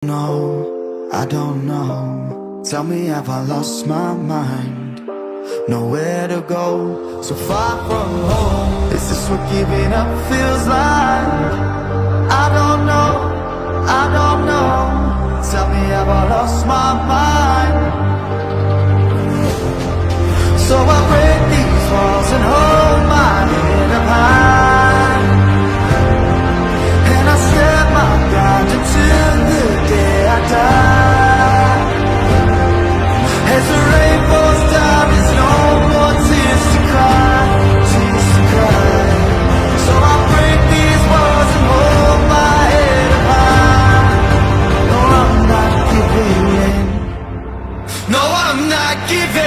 No, I don't know. Tell me, have I lost my mind? Nowhere to go, so far from home. Is this what giving up feels like? I don't know, I don't know. Tell me, have I lost my mind? So I break these walls and hold my head up high, and I set my ground until the day I die. As the rain falls down, there's no more tears to cry, tears to cry. So I break these walls and hold my head up high. No, I'm not giving in. No, I'm not giving in.